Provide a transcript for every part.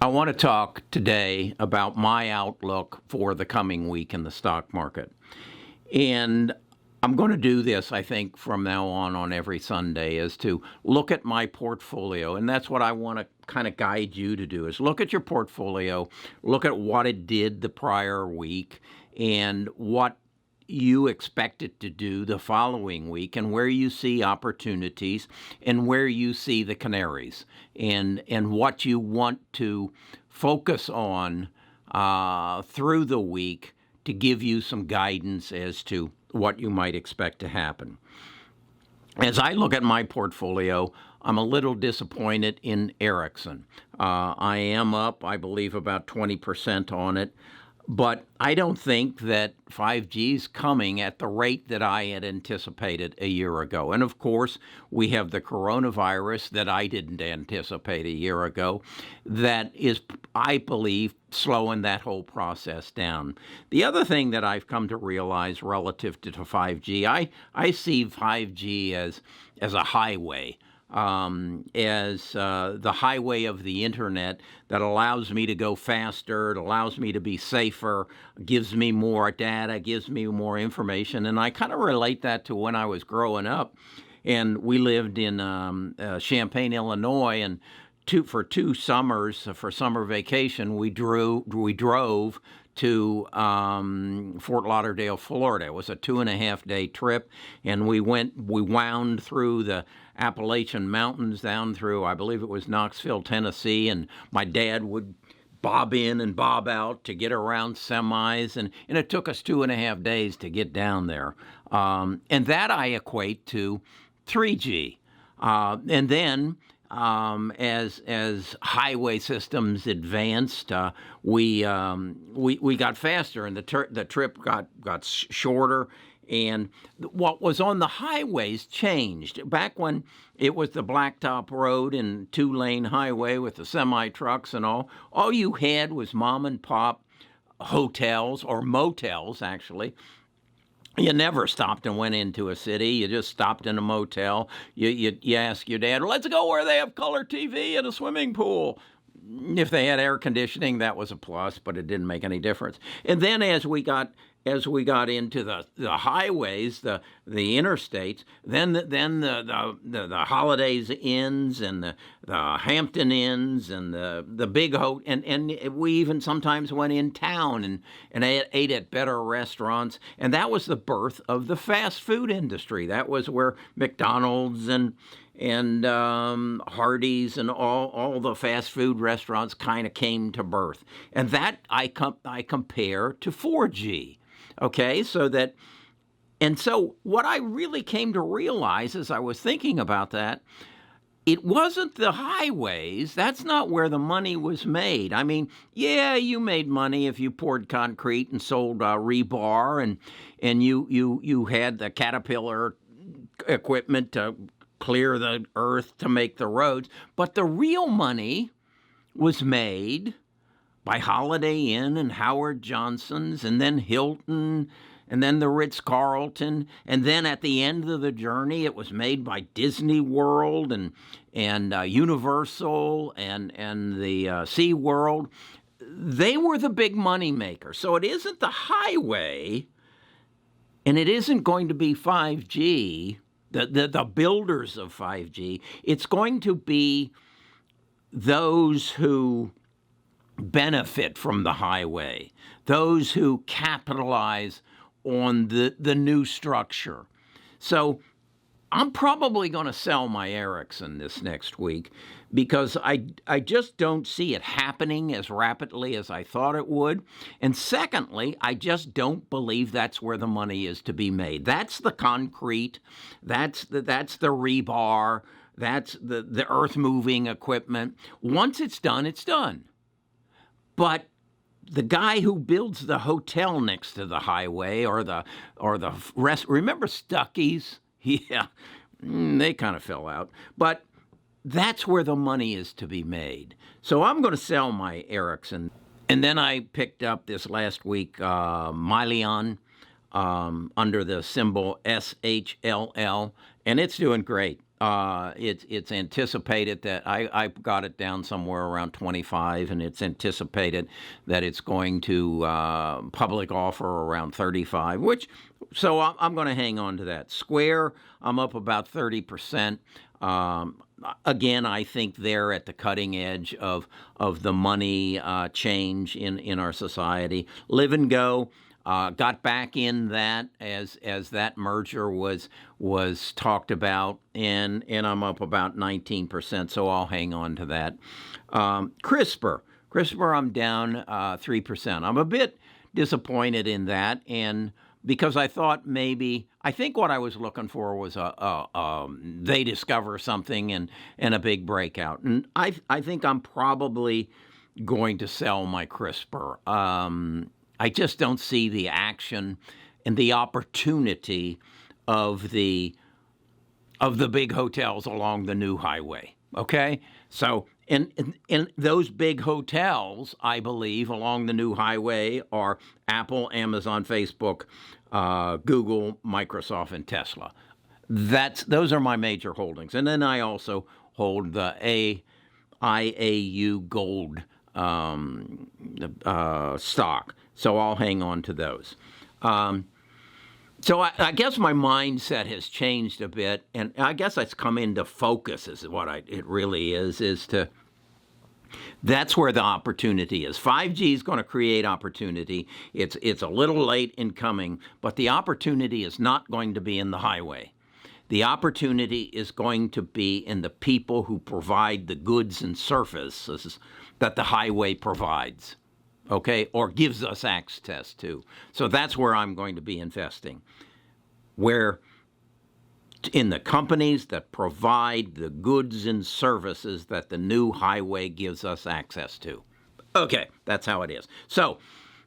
I want to talk today about my outlook for the coming week in the stock market. And I'm going to do this, I think, from now on every Sunday, is to look at my portfolio. And that's what I want to kind of guide you to do, is look at your portfolio, look at what it did the prior week, and what you expect it to do the following week, and where you see opportunities and where you see the canaries, and what you want to focus on through the week to give you some guidance as to what you might expect to happen. As I look at my portfolio, I'm a little disappointed in Ericsson. I am up, I believe, about 20% on it. But I don't think that 5G is coming at the rate that I had anticipated a year ago. And of course, we have the coronavirus that I didn't anticipate a year ago that is, I believe, slowing that whole process down. The other thing that I've come to realize relative to 5G, I see 5G as a highway. As the highway of the internet that allows me to go faster, it allows me to be safer, gives me more data, gives me more information. And I kind of relate that to when I was growing up. And we lived in Champaign, Illinois, and for 2 summers, for summer vacation, we drove to Fort Lauderdale, Florida. It was a 2.5-day trip, and we wound through the Appalachian Mountains down through, I believe it was Knoxville, Tennessee, and my dad would bob in and bob out to get around semis, and it took us 2.5 days to get down there. And that I equate to 3G. And then as highway systems advanced, we got faster, and the trip got shorter. And what was on the highways changed. Back when it was the blacktop road and 2-lane highway with the semi trucks and all you had was mom and pop hotels, or motels actually. You never stopped and went into a city. You just stopped in a motel. You ask your dad, let's go where they have color TV and a swimming pool. If they had air conditioning, that was a plus, but it didn't make any difference. And then as we got into the highways, the interstates, then the Holidays Inns and the Hampton Inns and the big and we even sometimes went in town and ate at better restaurants, and that was the birth of the fast food industry. That was where McDonald's and Hardee's and all the fast food restaurants kind of came to birth, and that I compare to 4G. Okay, so what I really came to realize as I was thinking about that, it wasn't the highways. That's not where the money was made. I mean, yeah, you made money if you poured concrete and sold rebar, and you had the Caterpillar equipment to clear the earth to make the roads. But the real money was made by Holiday Inn and Howard Johnson's, and then Hilton, and then the Ritz-Carlton, and then at the end of the journey, it was made by Disney World and Universal and the SeaWorld. They were the big money maker. So it isn't the highway, and it isn't going to be 5G, the builders of 5G. It's going to be those who benefit from the highway, those who capitalize on the new structure. So I'm probably going to sell my Ericsson this next week because I just don't see it happening as rapidly as I thought it would. And secondly, I just don't believe that's where the money is to be made. That's the concrete, that's the rebar, that's the earth-moving equipment. Once it's done, it's done. But the guy who builds the hotel next to the highway or the rest, remember Stuckey's? Yeah, they kind of fell out. But that's where the money is to be made. So I'm going to sell my Ericsson. And then I picked up this last week Mylion under the symbol SHLL, and it's doing great. It's anticipated that I got it down somewhere around 25, and it's anticipated that it's going to public offer around 35. So I'm going to hang on to that. Square, I'm up about 30%. Again, I think they're at the cutting edge of the money change in our society. Live and Go. Got back in that as that merger was talked about, and I'm up about 19%, so I'll hang on to that. CRISPR, I'm down 3%. I'm a bit disappointed in that, and because I think what I was looking for was they discover something and a big breakout, and I think I'm probably going to sell my CRISPR. I just don't see the action and the opportunity of the big hotels along the new highway. Okay, so and those big hotels, I believe, along the new highway are Apple, Amazon, Facebook, Google, Microsoft, and Tesla. Those are my major holdings, and then I also hold the IAU Gold stock. So I'll hang on to those. So I guess my mindset has changed a bit, and I guess it's come into focus is what it really is that's where the opportunity is. 5G is going to create opportunity. It's a little late in coming, but the opportunity is not going to be in the highway. The opportunity is going to be in the people who provide the goods and services that the highway provides, okay, or gives us access to. So that's where I'm going to be investing, where in the companies that provide the goods and services that the new highway gives us access to. Okay, that's how it is. So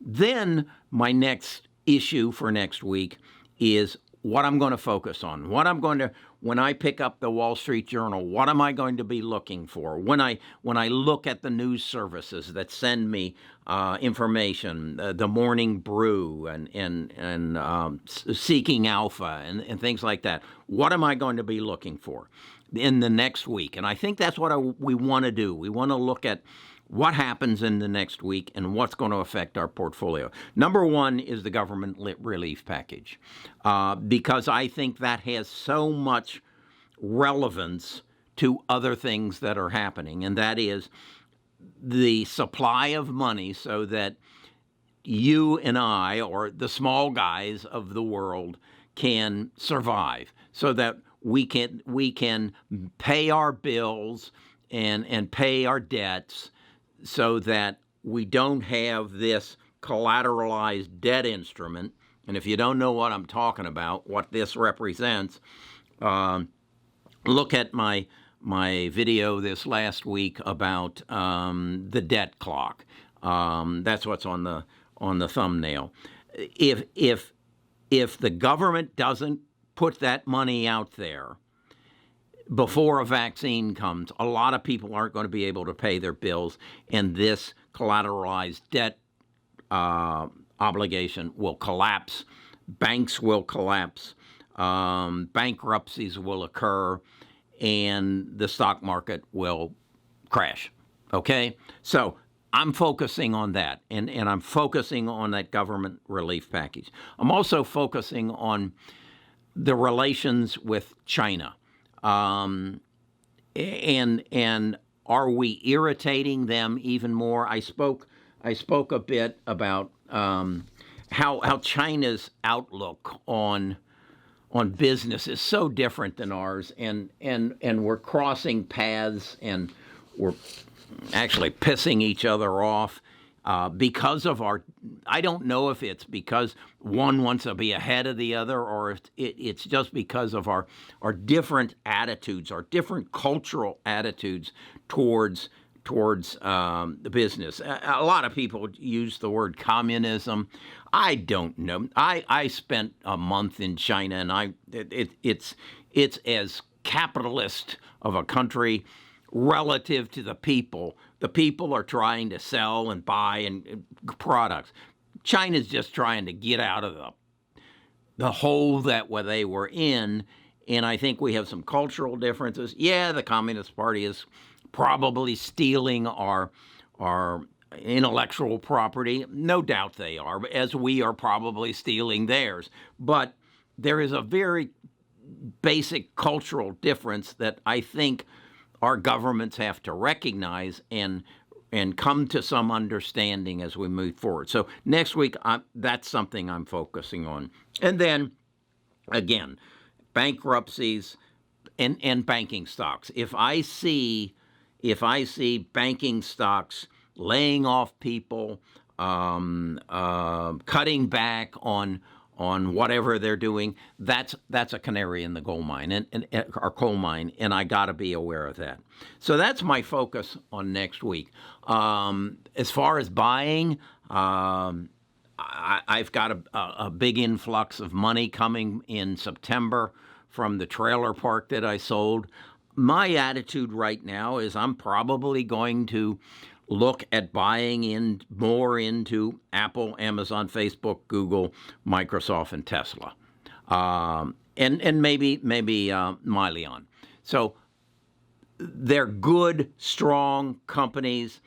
then my next issue for next week is what I'm going to focus on, when I pick up the Wall Street Journal, what am I going to be looking for? When I look at the news services that send me information, the Morning Brew and Seeking Alpha and things like that, what am I going to be looking for in the next week? And I think that's what we want to do. We want to look at what happens in the next week and what's going to affect our portfolio. Number one is the government relief package, because I think that has so much relevance to other things that are happening, and that is the supply of money so that you and I, or the small guys of the world, can survive, so that we can pay our bills and pay our debts, so that we don't have this collateralized debt instrument. And if you don't know what I'm talking about, what this represents, look at my video this last week about the debt clock. That's what's on the thumbnail. If the government doesn't put that money out there before a vaccine comes, a lot of people aren't going to be able to pay their bills, and this collateralized debt obligation will collapse. Banks will collapse. Bankruptcies will occur, and the stock market will crash. Okay? So I'm focusing on that, and I'm focusing on that government relief package. I'm also focusing on the relations with China. And are we irritating them even more? I spoke a bit about how China's outlook on business is so different than ours, and we're crossing paths, and we're actually pissing each other off because of our. I don't know if it's because one wants to be ahead of the other, or if it's just because of our different attitudes, our different cultural attitudes towards the business. A lot of people use the word communism. I don't know. I spent a month in China, and it's as capitalist of a country relative to the people. The people are trying to sell and buy and products. China's just trying to get out of the hole that they were in, and I think we have some cultural differences. Yeah, the Communist Party is probably stealing our intellectual property. No doubt they are, as we are probably stealing theirs. But there is a very basic cultural difference that I think our governments have to recognize and come to some understanding as we move forward. So next week, that's something I'm focusing on. And then, again, bankruptcies and banking stocks. If I see banking stocks laying off people, cutting back on whatever they're doing, that's a canary in the coal mine, and I got to be aware of that. So that's my focus on next week. As far as buying, I've got a big influx of money coming in September from the trailer park that I sold. My attitude right now is I'm probably going to look at buying more into Apple, Amazon, Facebook, Google, Microsoft, and Tesla, and maybe Mylion. So they're good, strong companies.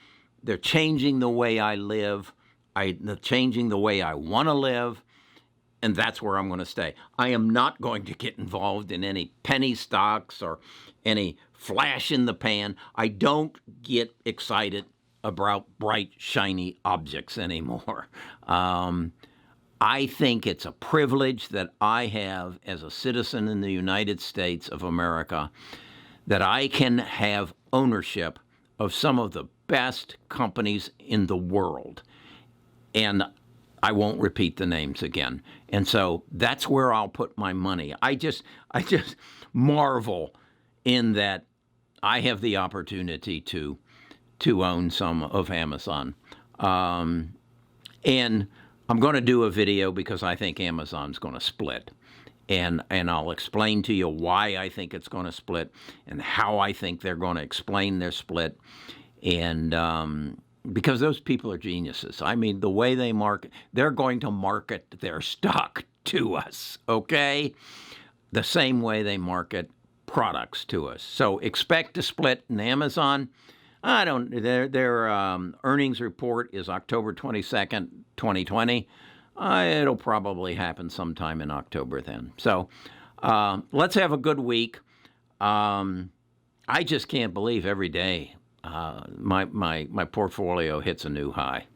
They're changing the way I live. They're changing the way I want to live, and that's where I'm going to stay. I am not going to get involved in any penny stocks or any flash in the pan. I don't get excited about bright, shiny objects anymore. I think it's a privilege that I have as a citizen in the United States of America that I can have ownership of some of the best companies in the world. And I won't repeat the names again. And so that's where I'll put my money. I just marvel in that I have the opportunity to own some of Amazon. And I'm going to do a video because I think Amazon's going to split. And I'll explain to you why I think it's going to split and how I think they're going to explain their split. And because those people are geniuses. I mean, the way they market, they're going to market their stock to us, okay? The same way they market products to us. So expect a split in Amazon. Their earnings report is October 22nd, 2020. It'll probably happen sometime in October then. So let's have a good week. I just can't believe every day my portfolio hits a new high.